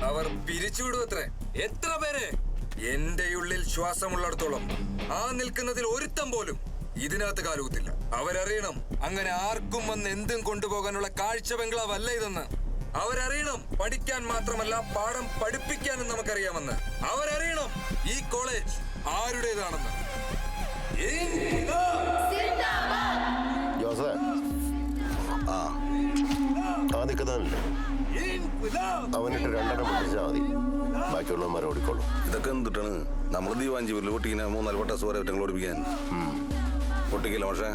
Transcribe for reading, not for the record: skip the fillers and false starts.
അവർ പിരിച്ചുവിടുവത്രേ. എത്ര പേരെ? എന്റെ ഉള്ളിൽ ശ്വാസമുള്ളിടത്തോളം ആ നിൽക്കുന്നതിൽ ഒരുത്തം പോലും ഇതിനകത്ത് കാലുകുത്തില്ല. അവരറിയണം അങ്ങനെ ആർക്കും വന്ന് എന്തും കൊണ്ടുപോകാനുള്ള കാഴ്ച ബംഗ്ലാവല്ല ഇതെന്ന്. അവരറിയണം പഠിക്കാൻ മാത്രമല്ല പാഠം പഠിപ്പിക്കാനും നമുക്കറിയാമെന്ന്. അവരറിയണം ഈ കോളേജ് ആരുടേതാണെന്ന്. അവനിട്ട് 2 പിടിച്ചാൽ മതി, ബാക്കിയുള്ളവന്മാരെ ഓടിക്കോളും. ഇതൊക്കെ എന്തിട്ടാണ് നമ്മൾ ദീവാഞ്ചി വീട്ടിൽ പൊട്ടിങ്ങനെ 3-4 വട്ടം സോര ഓടിപ്പിക്കാൻ പൊട്ടിക്കില്ല പക്ഷേ